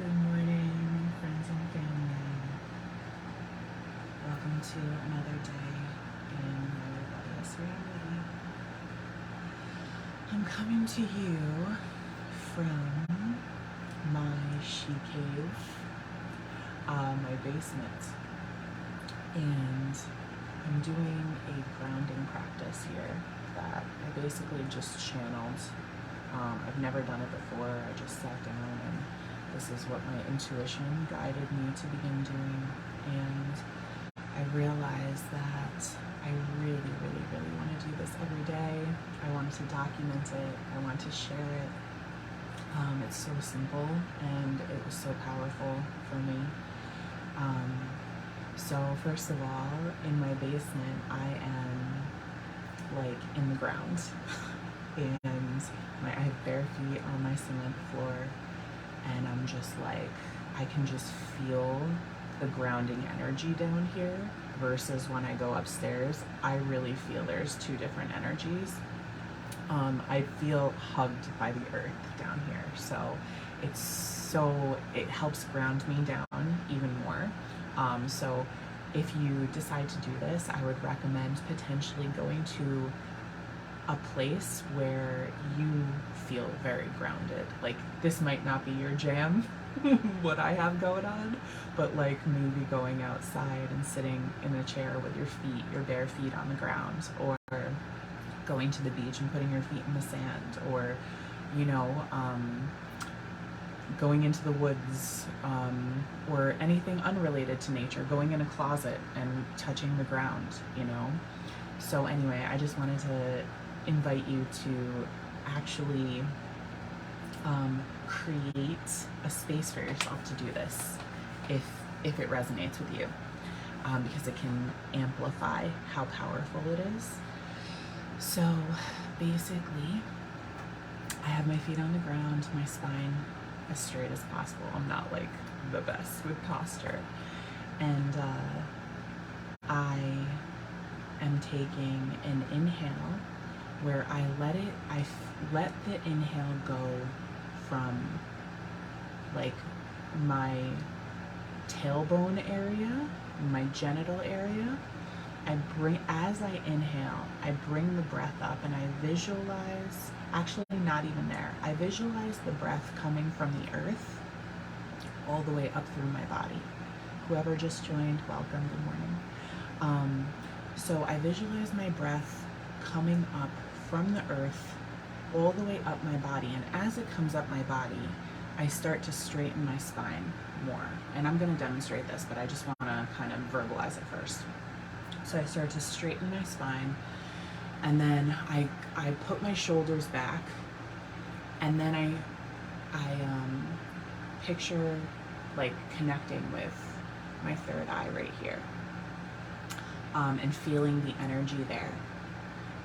Good morning, friends and family. Welcome to another day in my rebellious reality. I'm coming to you from my she cave, my basement, and I'm doing a grounding practice here that I basically just channeled. I've never done it before. I just sat down and this is what my intuition guided me to begin doing. And I realized that I really, really, really want to do this every day. I want to document it. I want to share it. It's so simple and it was so powerful for me. So first of all, in my basement, I am like in the ground. And I have bare feet on my cement floor, and I'm just like, I can just feel the grounding energy down here versus when I go upstairs. I really feel there's two different energies. I feel hugged by the earth down here, so it helps ground me down even more. So if you decide to do this, I would recommend potentially going to a place where you feel very grounded. Like, this might not be your jam, what I have going on, but like maybe going outside and sitting in a chair with your bare feet on the ground, or going to the beach and putting your feet in the sand, or, you know, going into the woods, or anything unrelated to nature, going in a closet and touching the ground, you know. So anyway, I just wanted to invite you to actually create a space for yourself to do this if it resonates with you, because it can amplify how powerful it is. So basically, I have my feet on the ground, my spine as straight as possible. I'm not like the best with posture, and I am taking an inhale where I let the inhale go from like my tailbone area, my genital area. As I inhale, I bring the breath up and I visualize, actually not even there, I visualize the breath coming from the earth all the way up through my body. Whoever just joined, welcome, good morning. So I visualize my breath coming up from the earth all the way up my body, and as it comes up my body, I start to straighten my spine more. And I'm going to demonstrate this, but I just want to kind of verbalize it first. So I start to straighten my spine, and then I put my shoulders back, and then I picture like connecting with my third eye right here, and feeling the energy there.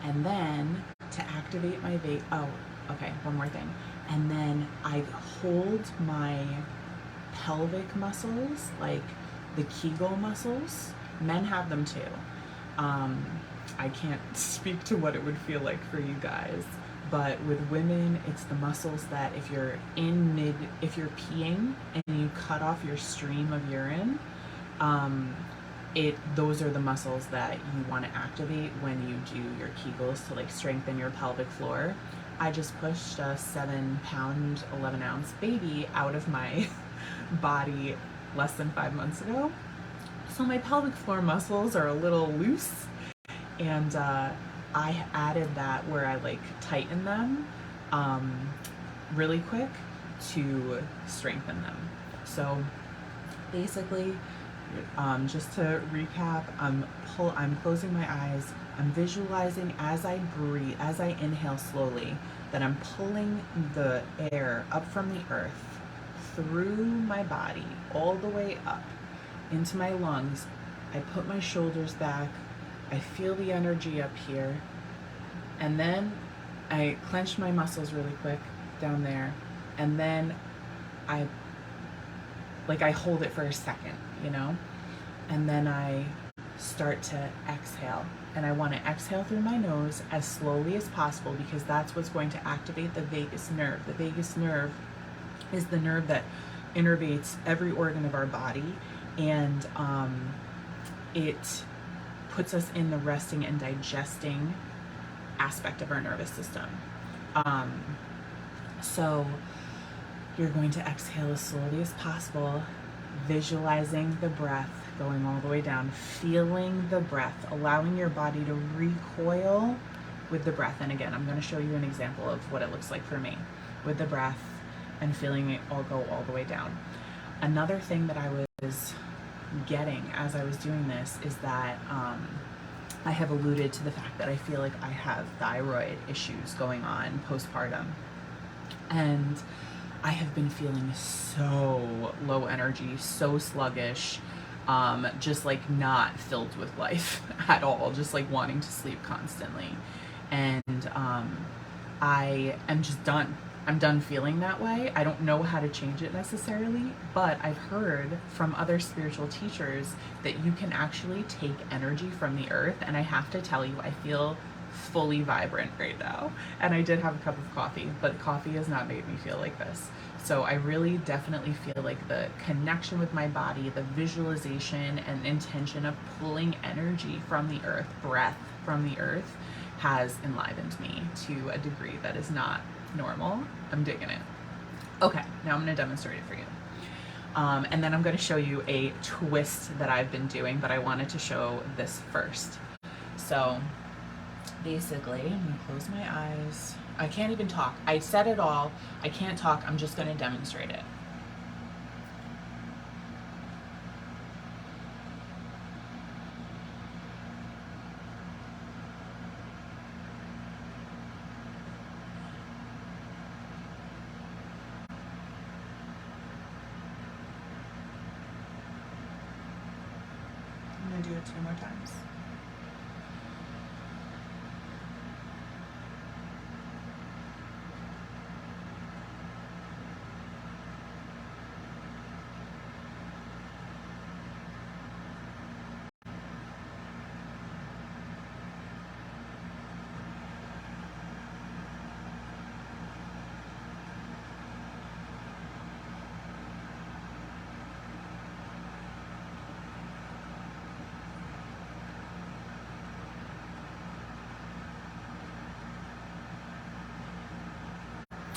And then to activate my one more thing. And then I hold my pelvic muscles, like the Kegel muscles. Men have them too. I can't speak to what it would feel like for you guys, but with women, it's the muscles that if you're peeing and you cut off your stream of urine, those are the muscles that you want to activate when you do your Kegels to like strengthen your pelvic floor. I just pushed a 7-pound, 11-ounce baby out of my body less than 5 months ago. So my pelvic floor muscles are a little loose, and I added that where I like tighten them really quick to strengthen them. So basically, just to recap, I'm closing my eyes. I'm visualizing as I breathe, as I inhale slowly, that I'm pulling the air up from the earth through my body all the way up into my lungs. I put my shoulders back. I feel the energy up here. And then I clench my muscles really quick down there. And then I hold it for a second, you know? And then I start to exhale. And I want to exhale through my nose as slowly as possible, because that's what's going to activate the vagus nerve. The vagus nerve is the nerve that innervates every organ of our body, and it puts us in the resting and digesting aspect of our nervous system. Um, so you're going to exhale as slowly as possible, visualizing the breath going all the way down, feeling the breath, allowing your body to recoil with the breath. And again, I'm going to show you an example of what it looks like for me with the breath and feeling it all go all the way down. Another thing that I was getting as I was doing this is that I have alluded to the fact that I feel like I have thyroid issues going on postpartum. And I have been feeling so low energy, so sluggish, just like not filled with life at all, just like wanting to sleep constantly. And I am just done. I'm done feeling that way. I don't know how to change it necessarily, but I've heard from other spiritual teachers that you can actually take energy from the earth. And I have to tell you, I feel fully vibrant right now. And I did have a cup of coffee, but coffee has not made me feel like this. So I really definitely feel like the connection with my body, the visualization and intention of pulling energy from the earth, breath from the earth, has enlivened me to a degree that is not normal. I'm digging it. Okay, now I'm going to demonstrate it for you. And then I'm going to show you a twist that I've been doing, but I wanted to show this first. So basically, I'm going to close my eyes. I can't even talk. I said it all. I can't talk. I'm just going to demonstrate it. I'm going to do it 2 more times.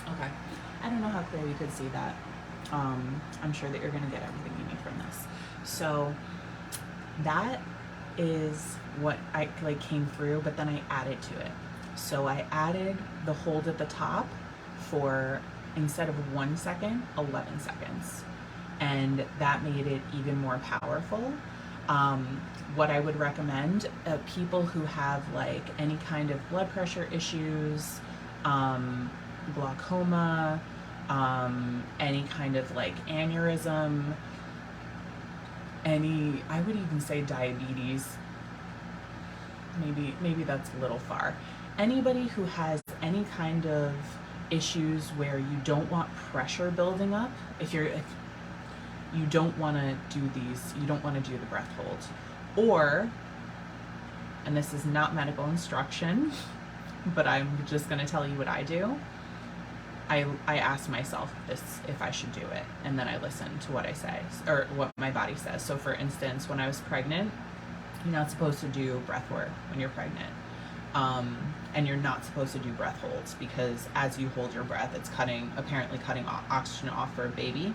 Okay. I don't know how clear you could see that. I'm sure that you're going to get everything you need from this. So that is what I like came through, but then I added to it. So I added the hold at the top for, instead of 1 second, 11 seconds. And that made it even more powerful. What I would recommend, people who have like any kind of blood pressure issues, glaucoma, any kind of like aneurysm, I would even say diabetes. Maybe that's a little far. Anybody who has any kind of issues where you don't want pressure building up, if you don't want to do these, you don't want to do the breath hold. Or, and this is not medical instruction, but I'm just going to tell you what I do. I ask myself if I should do it, and then I listen to what I say, or what my body says. So for instance, when I was pregnant, you're not supposed to do breath work when you're pregnant. And you're not supposed to do breath holds, because as you hold your breath, it's apparently cutting oxygen off for a baby.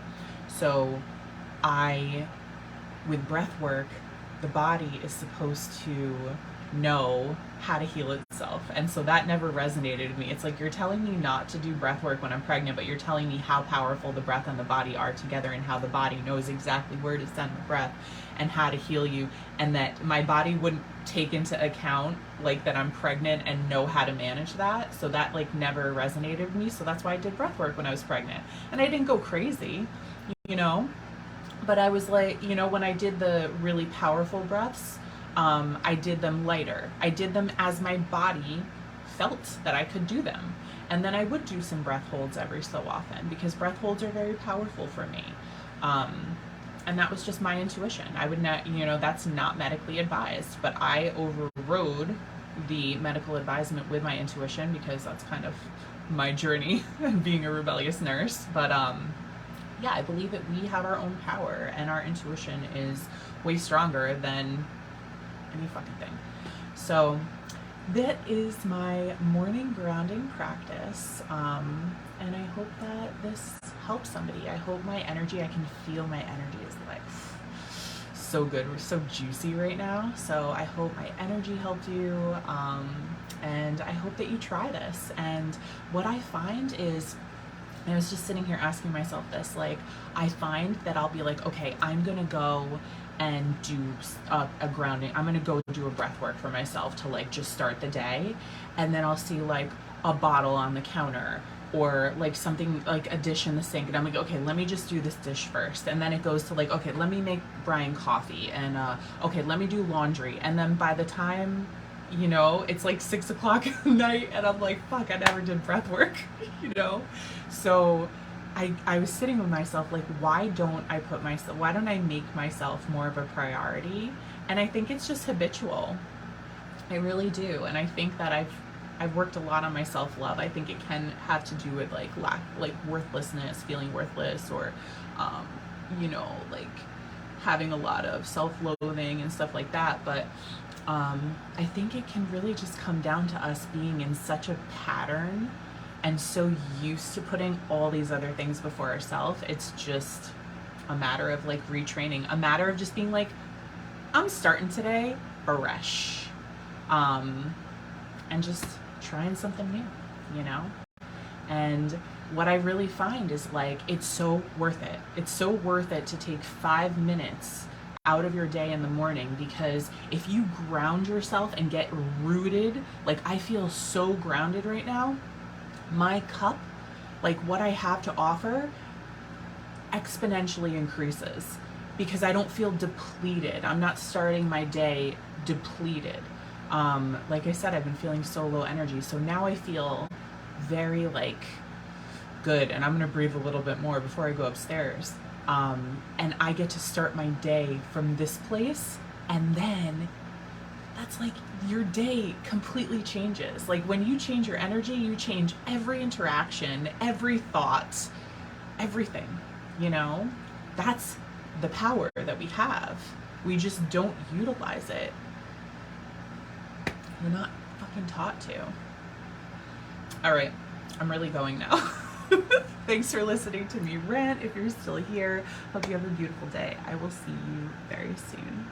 So with breath work, the body is supposed to know how to heal itself. And so that never resonated with me. It's like, you're telling me not to do breath work when I'm pregnant, but you're telling me how powerful the breath and the body are together, and how the body knows exactly where to send the breath and how to heal you, and that my body wouldn't take into account like that I'm pregnant and know how to manage that. So that like never resonated with me. So that's why I did breath work when I was pregnant. And I didn't go crazy, but I was like, when I did the really powerful breaths, I did them lighter. I did them as my body felt that I could do them. And then I would do some breath holds every so often, because breath holds are very powerful for me. And that was just my intuition. I would not, that's not medically advised, but I overrode the medical advisement with my intuition, because that's kind of my journey being a rebellious nurse. But yeah, I believe that we have our own power and our intuition is way stronger than any fucking thing. So that is my morning grounding practice. And I hope that this helps somebody. I hope my energy, I can feel my energy is like so good. We're so juicy right now. So I hope my energy helped you. And I hope that you try this. And what I find is, I was just sitting here asking myself this, like, I find that I'll be like, okay, I'm gonna go and do a grounding. I'm gonna go do a breath work for myself to like just start the day. And then I'll see like a bottle on the counter or like something like a dish in the sink. And I'm like, okay, let me just do this dish first. And then it goes to like, okay, let me make Brian coffee. And okay, let me do laundry. And then by the time, you know, it's like 6 o'clock at night and I'm like, fuck, I never did breath work, you know? So I was sitting with myself like, why don't I make myself more of a priority? And I think it's just habitual. I really do. And I think that I've worked a lot on my self-love. I think it can have to do with like worthlessness, feeling worthless, or you know, like having a lot of self-loathing and stuff like that. But I think it can really just come down to us being in such a pattern and so used to putting all these other things before ourselves. It's just a matter of like retraining, a matter of just being like, I'm starting today fresh, and just trying something new, you know? And what I really find is like, it's so worth it. It's so worth it to take 5 minutes out of your day in the morning, because if you ground yourself and get rooted, like I feel so grounded right now, my cup, like what I have to offer, exponentially increases because I don't feel depleted. I'm not starting my day depleted. Like I said, I've been feeling so low energy. So now I feel very like good, and I'm gonna breathe a little bit more before I go upstairs. And I get to start my day from this place, and then that's like your day completely changes. Like when you change your energy, you change every interaction, every thought, everything, you know? That's the power that we have. We just don't utilize it. We're not fucking taught to. All right, I'm really going now. Thanks for listening to me rant. If you're still here, hope you have a beautiful day. I will see you very soon.